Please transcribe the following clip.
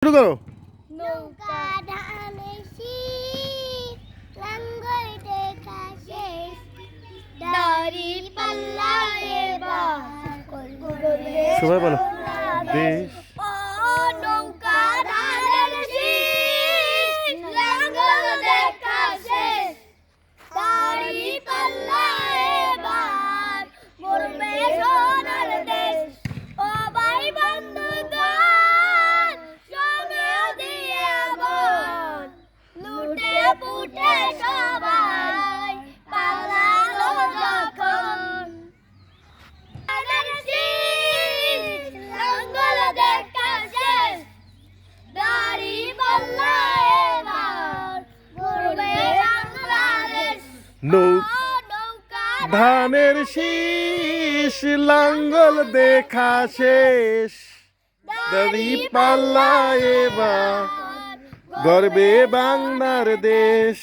শুরু করো। নৌকা ধানে শীষ, লাঙ্গল দেখা শেষ, দাড়ি পাল্লা এবার সবাই বলো দেশ। ও নৌকা ধানের শীষ, লাঙ্গল দেখা শেষ, দাড়ি পাল্লা এবার গড়বে সোনার দেশ। ও ভাই বন্ধুগণ, সঙ্গে দিয়ে বোন, লুটে পুটে সবাই পালালো যখন। ধানের শীষ, লাঙ্গল দেখা শেষ, দাড়ি পাল্লা এবার গড়বে বাংলাদেশ। নৌকা ধানের শীষ, লাঙ্গল দেখা শেষ, দাড়ি পাল্লা এবার গর্বে বাংলার দেশ।